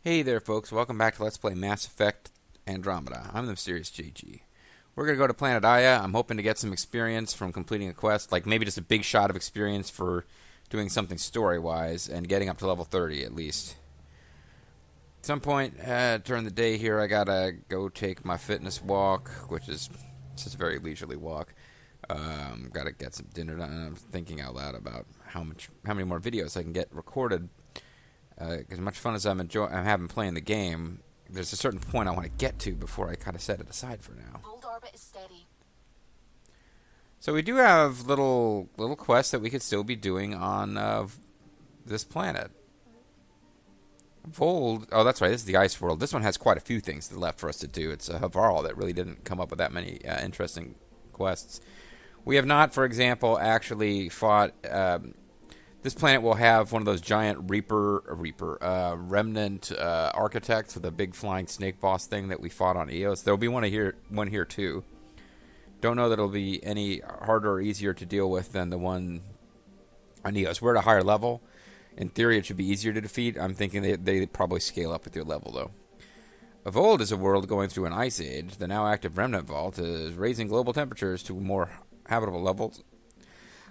Hey there, folks. Welcome back to Let's Play Mass Effect Andromeda. I'm the MysteriousJG. We're going to go to Planet Aya. I'm hoping to get some experience from completing a quest, like maybe just a big shot of experience for doing something story-wise and getting up to level 30 at least. At some point during the day here, I got to go take my fitness walk, which is just a very leisurely walk. Got to get some dinner done. I'm thinking out loud about how many more videos I can get recorded. As much fun as I'm having playing the game, there's a certain point I want to get to before I kind of set it aside for now. Old orbit is steady. So we do have little quests that we could still be doing on this planet. Vold, oh that's right, this is the ice world. This one has quite a few things left for us to do. It's a Havarl that really didn't come up with that many interesting quests. We have not, for example, actually fought. This planet will have one of those giant remnant architects with a big flying snake boss thing that we fought on Eos. There will be one here too. Don't know that it'll be any harder or easier to deal with than the one on Eos. We're at a higher level. In theory, it should be easier to defeat. I'm thinking they probably scale up with your level, though. Vold is a world going through an ice age. The now active remnant vault is raising global temperatures to more habitable levels.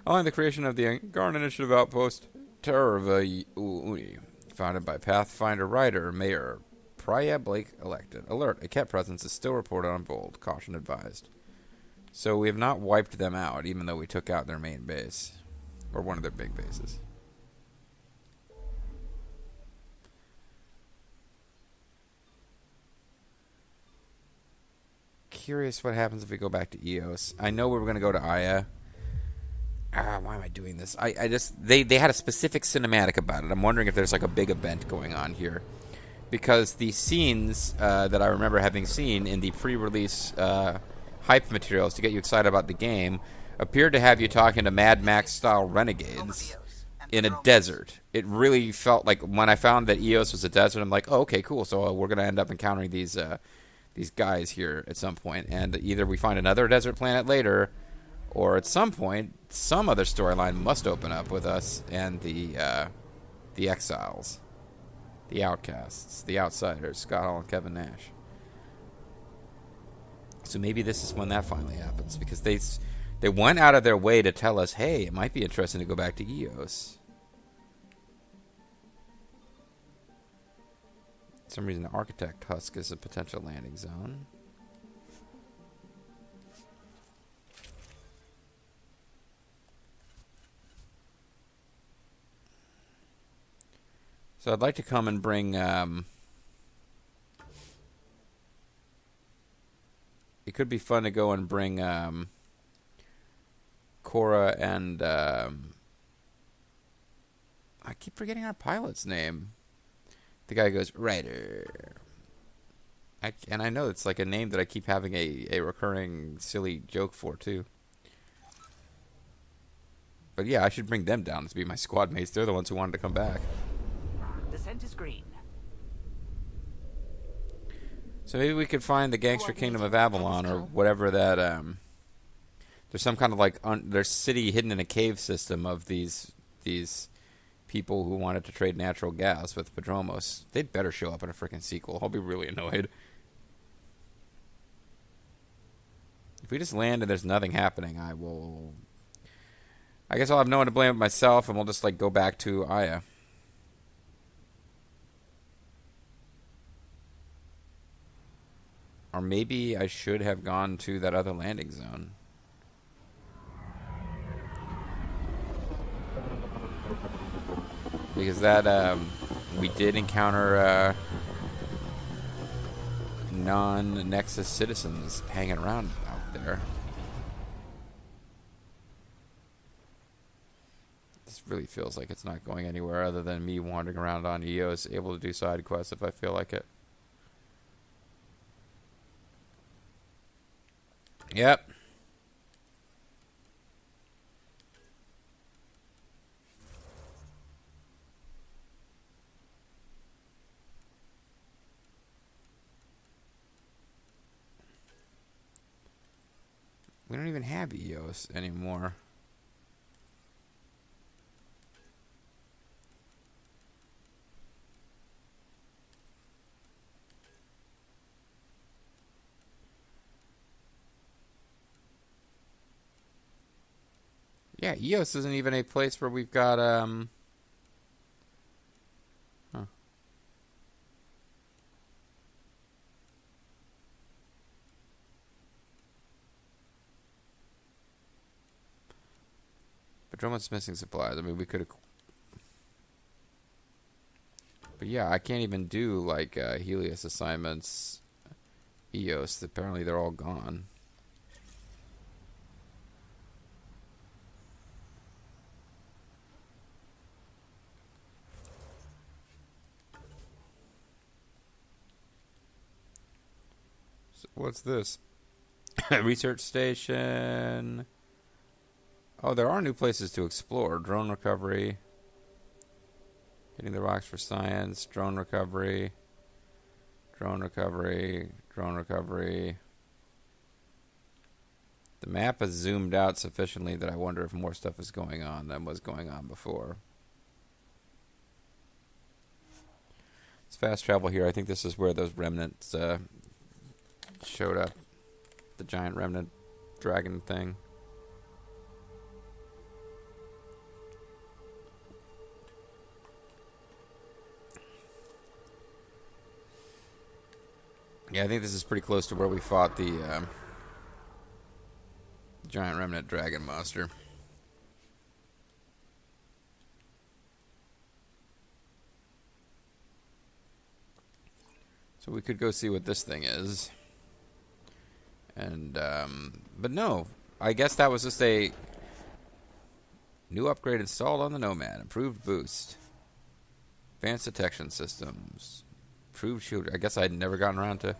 Allowing the creation of the Garn Initiative Outpost, Terror of Uni, founded by Pathfinder writer Mayor Priya Blake elected. Alert, a cat presence is still reported on Vold. Caution advised. So we have not wiped them out, even though we took out their main base. Or one of their big bases. Curious what happens if we go back to Eos. I know we were going to go to Aya. Why am I doing this? I just they had a specific cinematic about it. I'm wondering if there's like a big event going on here, because the scenes that I remember having seen in the pre-release hype materials to get you excited about the game appeared to have you talking to Mad Max style renegades in a desert. It really felt like when I found that Eos was a desert, I'm like, oh, okay, cool. So we're gonna end up encountering these guys here at some point, and either we find another desert planet later. Or at some point, some other storyline must open up with us and the exiles, the outcasts, the outsiders, Scott Hall and Kevin Nash. So maybe this is when that finally happens, because they went out of their way to tell us, hey, it might be interesting to go back to Eos. For some reason, the Architect Husk is a potential landing zone. So I'd like to come and bring, it could be fun to go and bring Cora and, I keep forgetting our pilot's name. The guy goes, Ryder. And I know it's like a name that I keep having a recurring silly joke for, too. But yeah, I should bring them down to be my squad mates. They're the ones who wanted to come back. Descent is green. So maybe we could find the Gangster Kingdom of Avalon or whatever that. There's some kind of like there's city hidden in a cave system of these people who wanted to trade natural gas with Padromos. They'd better show up in a freaking sequel. I'll be really annoyed. If we just land and there's nothing happening, I guess I'll have no one to blame but myself, and we'll just like go back to Aya. Or maybe I should have gone to that other landing zone. Because that, we did encounter non-Nexus citizens hanging around out there. This really feels like it's not going anywhere other than me wandering around on Eos, able to do side quests if I feel like it. Yep. We don't even have Eos anymore. Yeah, Eos isn't even a place where we've got huh. Andromeda's missing supplies. I mean, we could have. But yeah, I can't even do like Helios assignments. Eos. Apparently, they're all gone. So what's this? Research station. Oh, there are new places to explore. Drone recovery. Hitting the rocks for science. Drone recovery. Drone recovery. Drone recovery. The map has zoomed out sufficiently that I wonder if more stuff is going on than was going on before. It's fast travel here. I think this is where those remnants showed up. The giant remnant dragon thing. Yeah, I think this is pretty close to where we fought the giant remnant dragon monster. So we could go see what this thing is. And, but no, I guess that was just a new upgrade installed on the Nomad. Improved boost. Advanced detection systems. Improved shield. I guess I'd never gotten around to.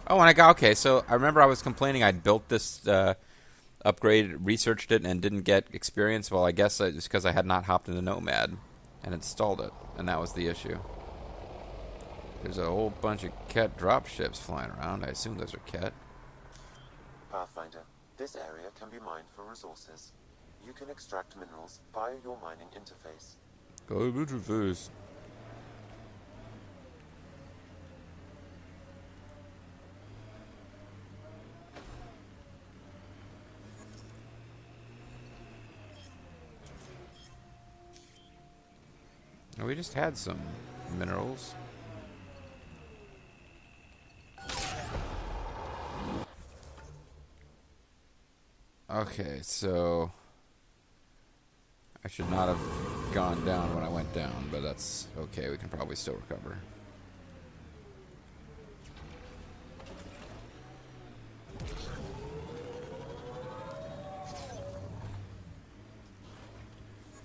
Oh, and I got, okay, so I remember I was complaining I'd built this upgrade, researched it, and didn't get experience. Well, I guess it's because I had not hopped into Nomad and installed it, and that was the issue. There's a whole bunch of Ket drop ships flying around. I assume those are Ket. Pathfinder, this area can be mined for resources. You can extract minerals via your mining interface. Interface. We just had some minerals. Okay, so I should not have gone down when I went down, but that's okay. We can probably still recover.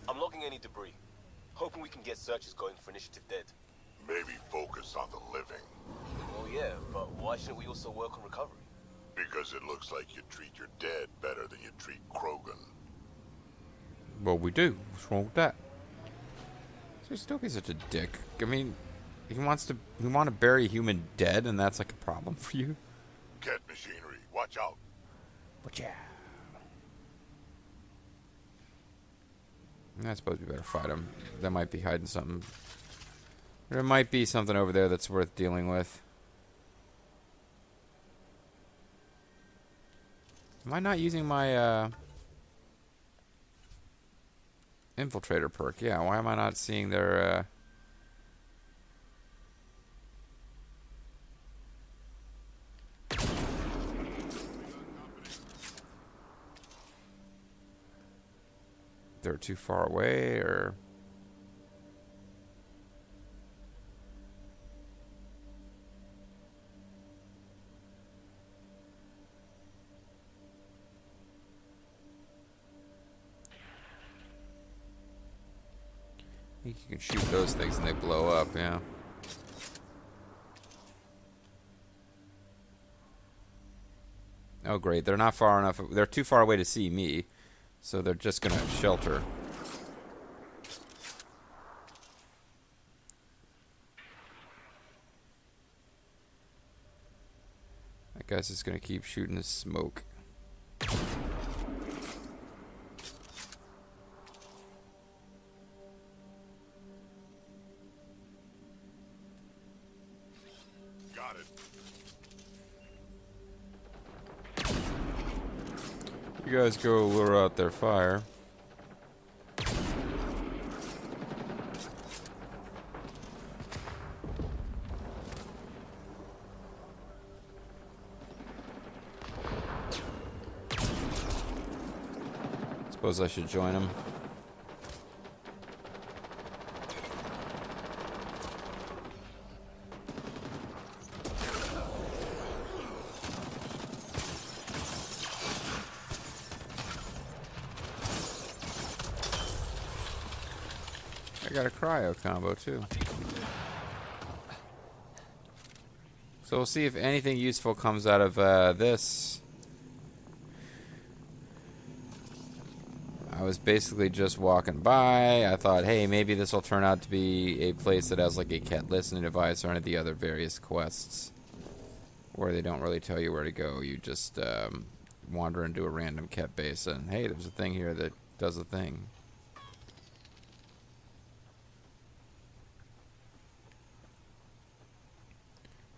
I'm logging any debris. Hoping we can get searches going for Initiative Dead. Maybe focus on the living. Well, yeah, but why shouldn't we also work on recovery? Because it looks like you treat your dead better than you treat Krogan. Well, we do. What's wrong with that? So still be such a dick. I mean, he want to bury a human dead, and that's like a problem for you. Ket machinery, watch out. Watch out. I suppose we better fight him. That might be hiding something. There might be something over there that's worth dealing with. Am I not using my infiltrator perk? Yeah, why am I not seeing their they're too far away, or I think you can shoot those things and they blow up, yeah. Oh great, they're not far enough. They're too far away to see me, so they're just gonna shelter. That guy's just gonna keep shooting his smoke. Got it. You guys go lure out their fire. Suppose I should join him. I got a cryo combo too. So we'll see if anything useful comes out of this. I was basically just walking by. I thought, hey, maybe this will turn out to be a place that has like a cat listening device or any of the other various quests where they don't really tell you where to go. You just wander into a random cat base and, hey, there's a thing here that does a thing.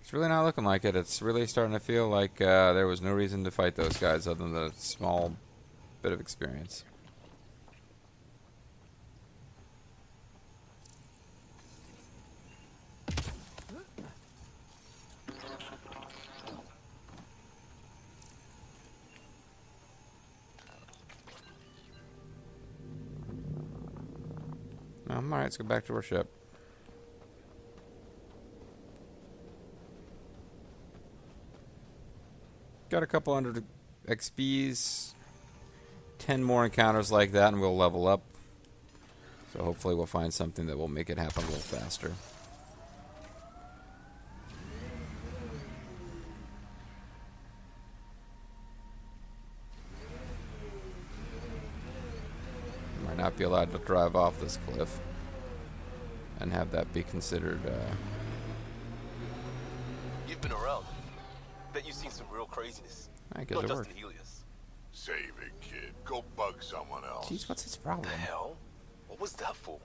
It's really not looking like it. It's really starting to feel like there was no reason to fight those guys other than a small bit of experience. Alright, let's go back to our ship. Got a couple hundred XPs. 10 more encounters like that and we'll level up. So hopefully we'll find something that will make it happen a little faster. Might not be allowed to drive off this cliff and have that be considered You've been around. Bet you've seen some real craziness. I guess Not it just worked. in Helios. Save it, kid. Go bug someone else. Jeez, what's his What problem? the hell? What was that for?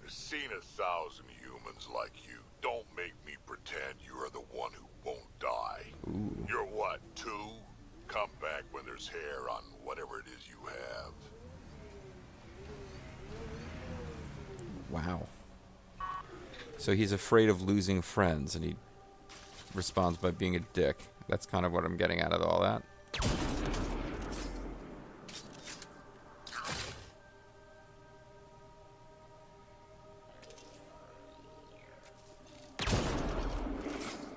I've seen 1,000 humans like you. Don't make me pretend you are the one who won't die. Ooh. You're what, 2? Come back when there's hair on whatever it is you have. Wow. So he's afraid of losing friends, and he responds by being a dick. That's kind of what I'm getting out of all that.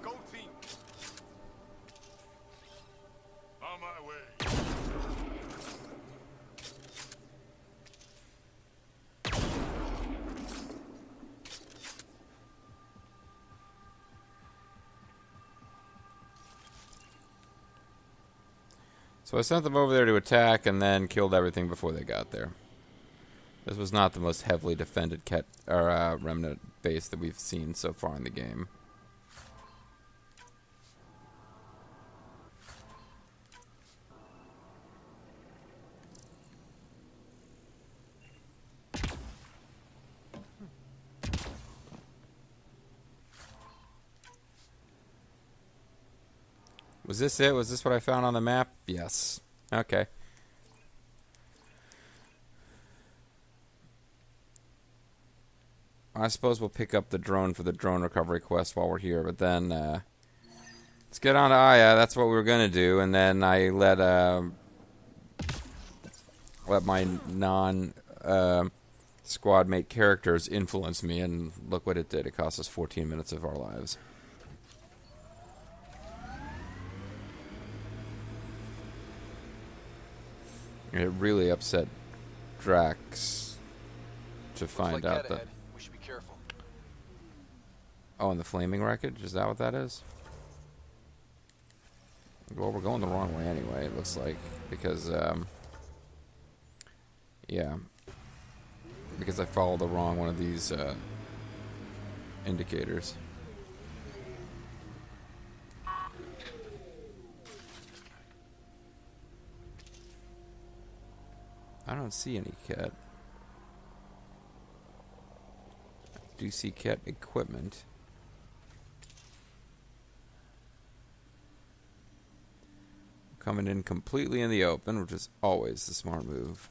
Go team! On my way. So I sent them over there to attack and then killed everything before they got there. This was not the most heavily defended remnant base that we've seen so far in the game. Was this it? Was this what I found on the map? Yes. Okay. I suppose we'll pick up the drone for the drone recovery quest while we're here, but then let's get on to Aya. That's what we were gonna do, and then I let my squad mate characters influence me, and look what it did. It cost us 14 minutes of our lives. It really upset Drax to find out that. We should be careful. Oh, and the flaming wreckage? Is that what that is? Well, we're going the wrong way anyway, it looks like. Because, yeah. Because I followed the wrong one of these, indicators. I don't see any cat. I do see cat equipment. Coming in completely in the open, which is always the smart move.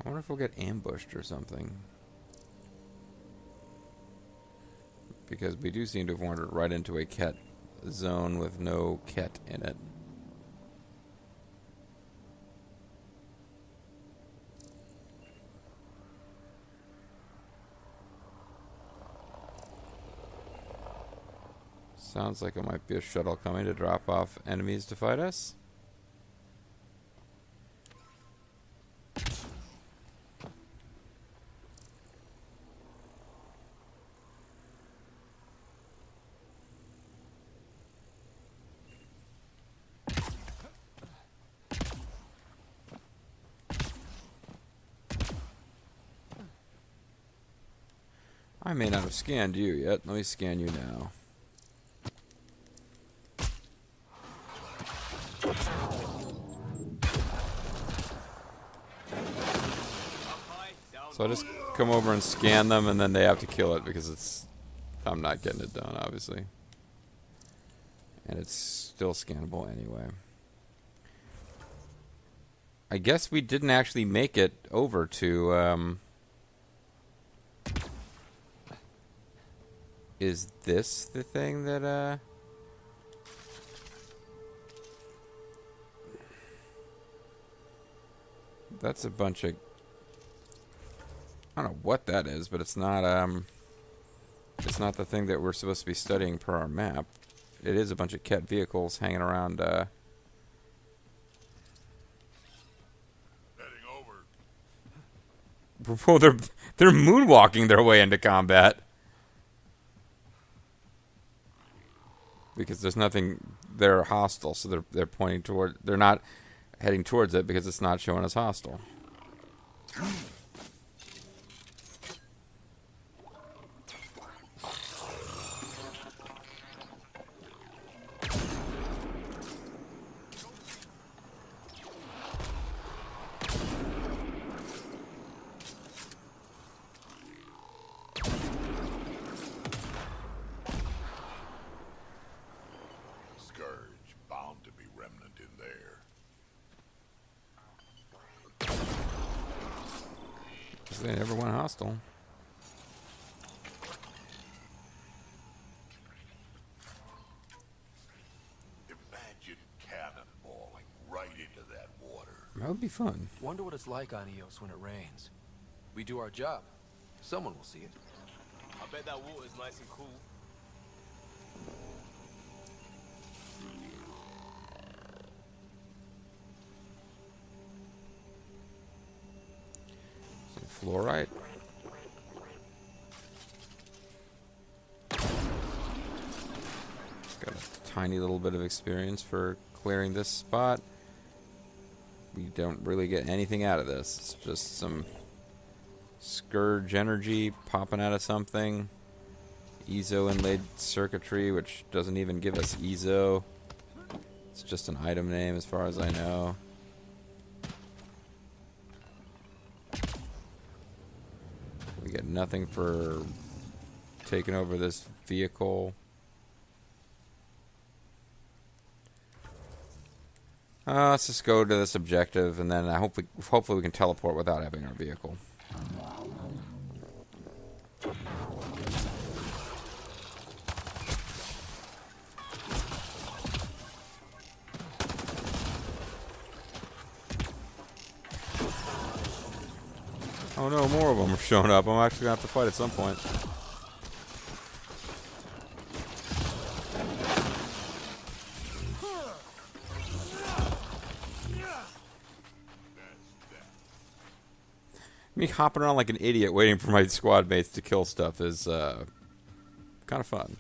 I wonder if we'll get ambushed or something. Because we do seem to have wandered right into a cat zone with no cat in it. Sounds like it might be a shuttle coming to drop off enemies to fight us. I may not have scanned you yet. Let me scan you now. So I just come over and scan them, and then they have to kill it because I'm not getting it done, obviously. And it's still scannable anyway. I guess we didn't actually make it over to, is this the thing that, that's a bunch of... I don't know what that is, but it's not the thing that we're supposed to be studying per our map. It is a bunch of cat vehicles hanging around, Heading over. well, they're moonwalking their way into combat. Because there's nothing... They're hostile, so they're pointing toward... They're not heading towards it because it's not showing us hostile. Scourge, bound to be remnant in there. They never went hostile. Imagine cannonballing right into that water. That would be fun. Wonder what it's like on Eos when it rains. We do our job. Someone will see it. I bet that water's nice and cool. Some fluorite. Got a tiny little bit of experience for clearing this spot. We don't really get anything out of this. It's just some scourge energy popping out of something. Ezo inlaid circuitry, which doesn't even give us Ezo. It's just an item name as far as I know. We get nothing for taking over this vehicle. Let's just go to this objective, and then hopefully we can teleport without having our vehicle. Oh no, more of them are showing up. I'm actually going to have to fight at some point. Me hopping around like an idiot waiting for my squad mates to kill stuff is kind of fun.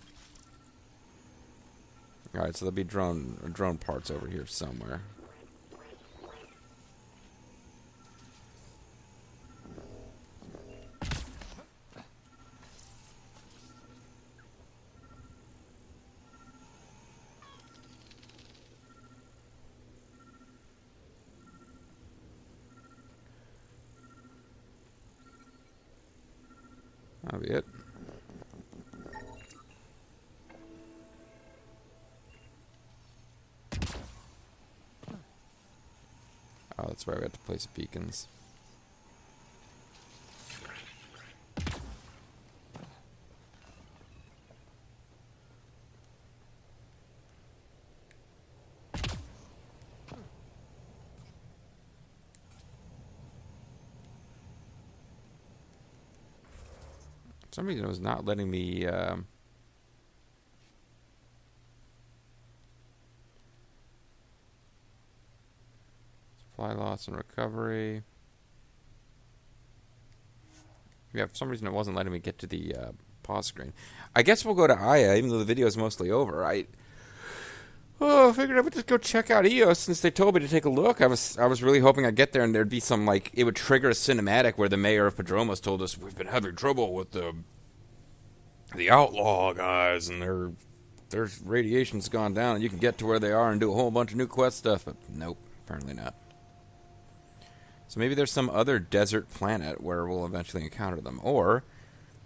Alright, so there'll be drone parts over here somewhere. That'll be it. Oh, that's right, we have to place beacons. some reason it was not letting me... Supply loss and recovery. Yeah, for some reason it wasn't letting me get to the pause screen. I guess we'll go to Aya, even though the video is mostly over. I figured I would just go check out EOS since they told me to take a look. I was really hoping I'd get there and there'd be some, like, it would trigger a cinematic where the mayor of Padromos told us, we've been having trouble with the outlaw guys, and their radiation's gone down, and you can get to where they are and do a whole bunch of new quest stuff. But nope, apparently not. So maybe there's some other desert planet where we'll eventually encounter them. Or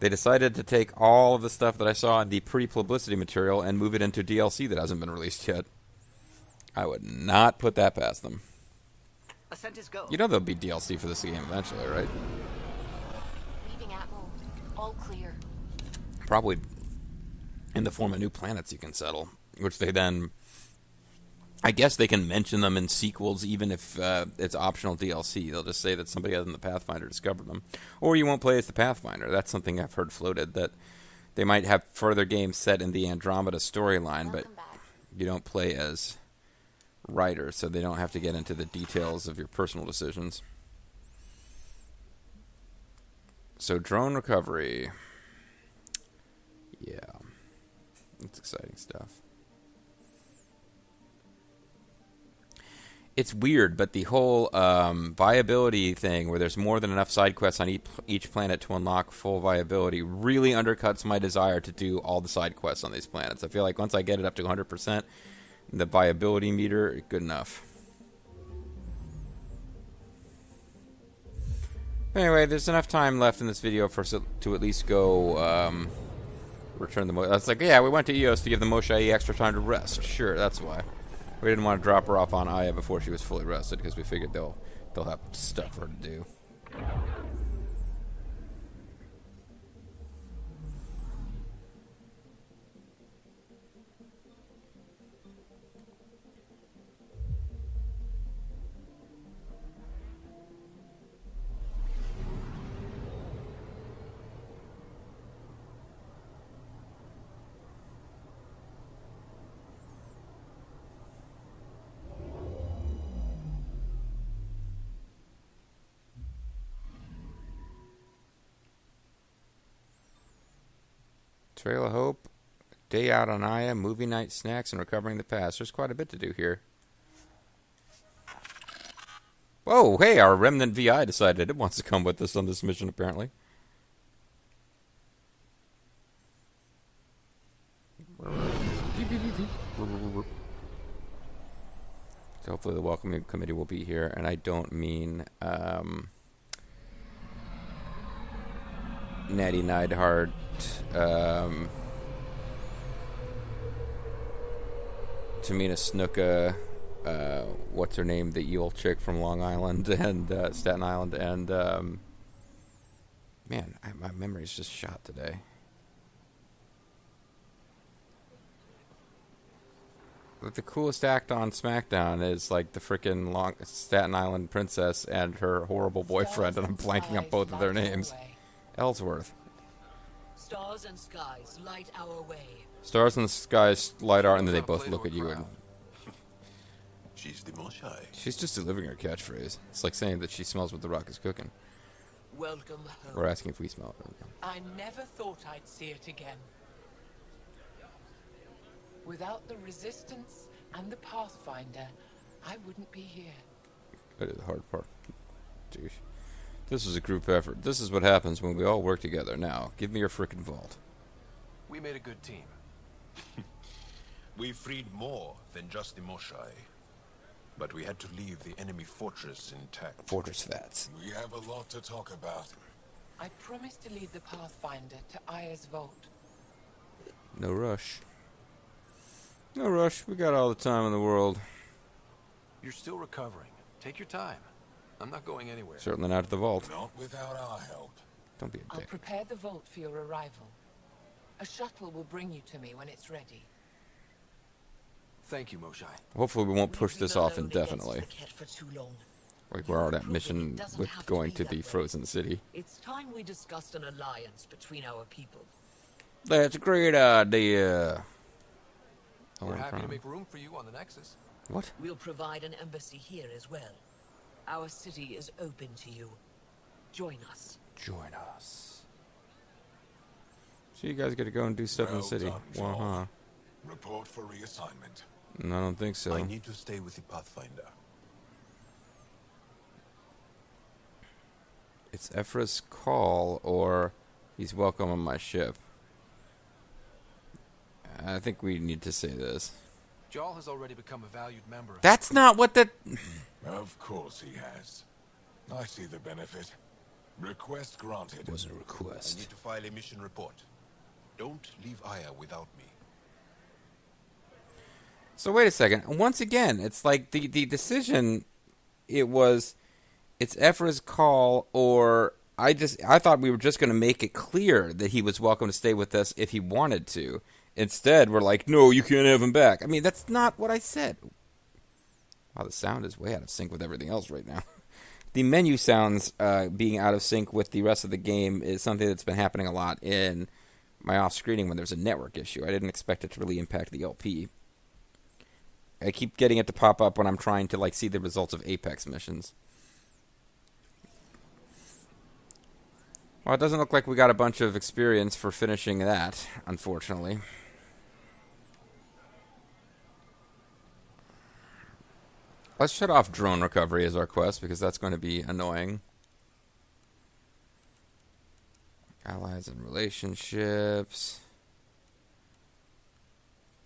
they decided to take all of the stuff that I saw in the pre-publicity material and move it into DLC that hasn't been released yet. I would not put that past them. Ascent is go. You know there'll be DLC for this game eventually, right? Leaving Atmo. All clear. Probably in the form of new planets you can settle, which they then... I guess they can mention them in sequels even if it's optional DLC. They'll just say that somebody other than the Pathfinder discovered them. Or you won't play as the Pathfinder. That's something I've heard floated, that they might have further games set in the Andromeda storyline, but you don't play as Ryder, so they don't have to get into the details of your personal decisions. So, drone recovery. Yeah. That's exciting stuff. It's weird, but the whole viability thing, where there's more than enough side quests on each planet to unlock full viability, really undercuts my desire to do all the side quests on these planets. I feel like once I get it up to 100%, the viability meter, good enough. Anyway, there's enough time left in this video for us to at least go return the... That's like, yeah, we went to EOS to give the Moshai extra time to rest. Sure, that's why. We didn't want to drop her off on Aya before she was fully rested because we figured they'll have stuff for her to do. Trail of Hope, day out on Aya, movie night, snacks, and recovering the past. There's quite a bit to do here. Whoa, hey, our Remnant VI decided it wants to come with us on this mission, apparently. So hopefully the welcoming committee will be here, and I don't mean Natty Neidhart, Tamina Snuka, what's her name, the Eel chick from Long Island and Staten Island, and man, my memory's just shot today. But the coolest act on SmackDown is like the frickin' Staten Island princess and her horrible boyfriend, and I'm blanking on both of their names. Ellsworth. Stars and skies light our way. Stars in the skies light our, and then they both look at you and... She's the Moshai. She's just delivering her catchphrase. It's like saying that she smells what the Rock is cooking. Welcome home. Or asking if we smell it. I never thought I'd see it again. Without the Resistance and the Pathfinder, I wouldn't be here. That is the hard part. Douche. This was a group effort. This is what happens when we all work together. Now, give me your frickin' vault. We made a good team. We freed more than just the Moshai. But we had to leave the enemy fortress intact. Fortress Fats. We have a lot to talk about. I promised to lead the Pathfinder to Aya's vault. No rush. No rush. We got all the time in the world. You're still recovering. Take your time. I'm not going anywhere. Certainly not at the vault. Not without our help. Don't be a I'll dick. prepare the vault for your arrival. A shuttle will bring you to me when it's ready. Thank you, Moshai. Hopefully we won't push We've this been off alone indefinitely. against the Ket for too long. Like we're on that mission with going to the frozen city. It's time we discussed an alliance between our people. That's a great idea. We're happy to make room for you on the Nexus. What? We'll provide an embassy here as well. Our city is open to you. Join us. Join us. So you guys get to go and do stuff in the city. Well done, Joel. Uh-huh. Report for reassignment. No, I don't think so. I need to stay with the Pathfinder. It's Ephra's call, or he's welcome on my ship. I think we need to say this. Jarl has already become a valued member. That's not what the... Of course he has. I see the benefit. Request granted. wasn't a I request. need to file a mission report. Don't leave Aya without me. So wait a second. Once again, it's like the decision, it's Ephra's call, or I thought we were just going to make it clear that he was welcome to stay with us if he wanted to. Instead, we're like, no, you can't have him back. I mean, that's not what I said. Wow, the sound is way out of sync with everything else right now. The menu sounds being out of sync with the rest of the game is something that's been happening a lot in my off-screening when there's a network issue. I didn't expect it to really impact the LP. I keep getting it to pop up when I'm trying to see the results of Apex missions. Well, it doesn't look like we got a bunch of experience for finishing that, unfortunately. Let's shut off drone recovery as our quest, because that's going to be annoying. Allies and relationships.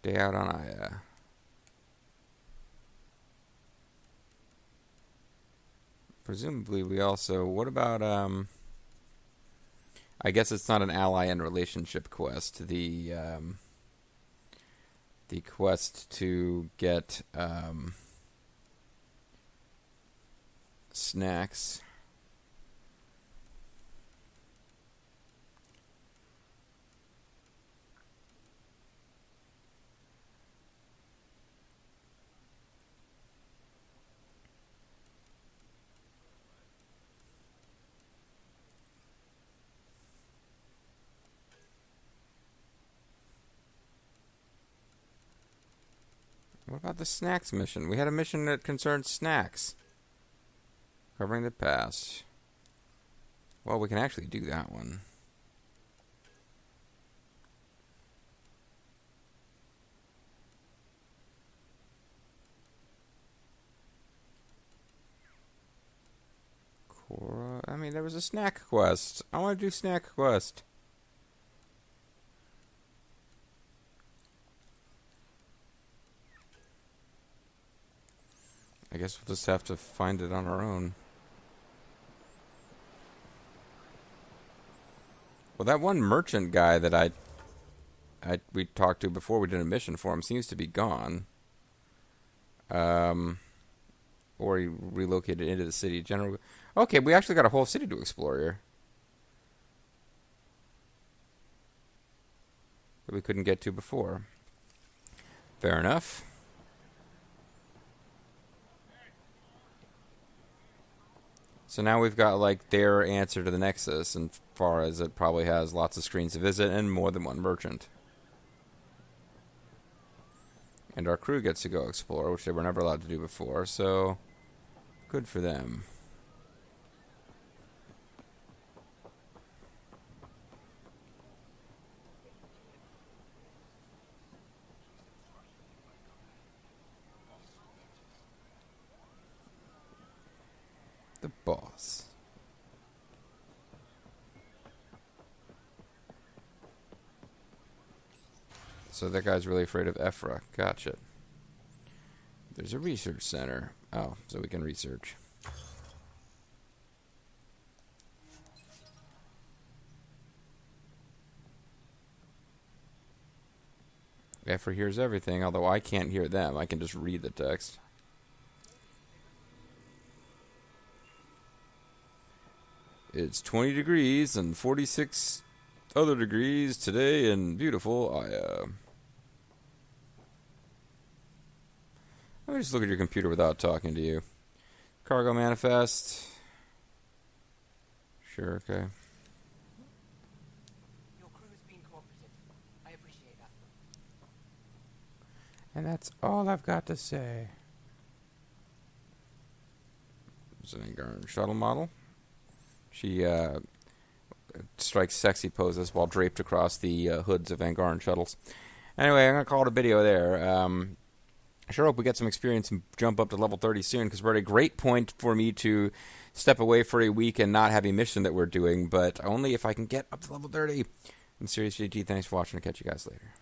Day out on Aya. Presumably we also... What about... I guess it's not an ally and relationship quest. The quest to get... snacks. What about the snacks mission? We had a mission that concerned snacks. Covering the past. Well, we can actually do that one. Cora... I mean, there was a snack quest. I want to do snack quest. I guess we'll just have to find it on our own. Well, that one merchant guy that we talked to before we did a mission for him seems to be gone. Or he relocated into the city generally. Okay, we actually got a whole city to explore here. That we couldn't get to before. Fair enough. So now we've got their answer to the Nexus, and far as it probably has lots of screens to visit and more than one merchant. And our crew gets to go explore, which they were never allowed to do before, so good for them. The boss. So that guy's really afraid of Ephra. Gotcha. There's a research center. Oh, so we can research. Ephra hears everything, although I can't hear them. I can just read the text. It's 20 degrees and 46 other degrees today in beautiful Aya. Let me just look at your computer without talking to you. Cargo manifest. Sure, okay. Your crew has been cooperative. I appreciate that. And that's all I've got to say. There's an Angaran shuttle model. She strikes sexy poses while draped across the hoods of Angaran shuttles. Anyway, I'm going to call it a video there. I sure hope we get some experience and jump up to level 30 soon, because we're at a great point for me to step away for a week and not have a mission that we're doing, but only if I can get up to level 30. I'm MysteriousJG. Thanks for watching. I'll catch you guys later.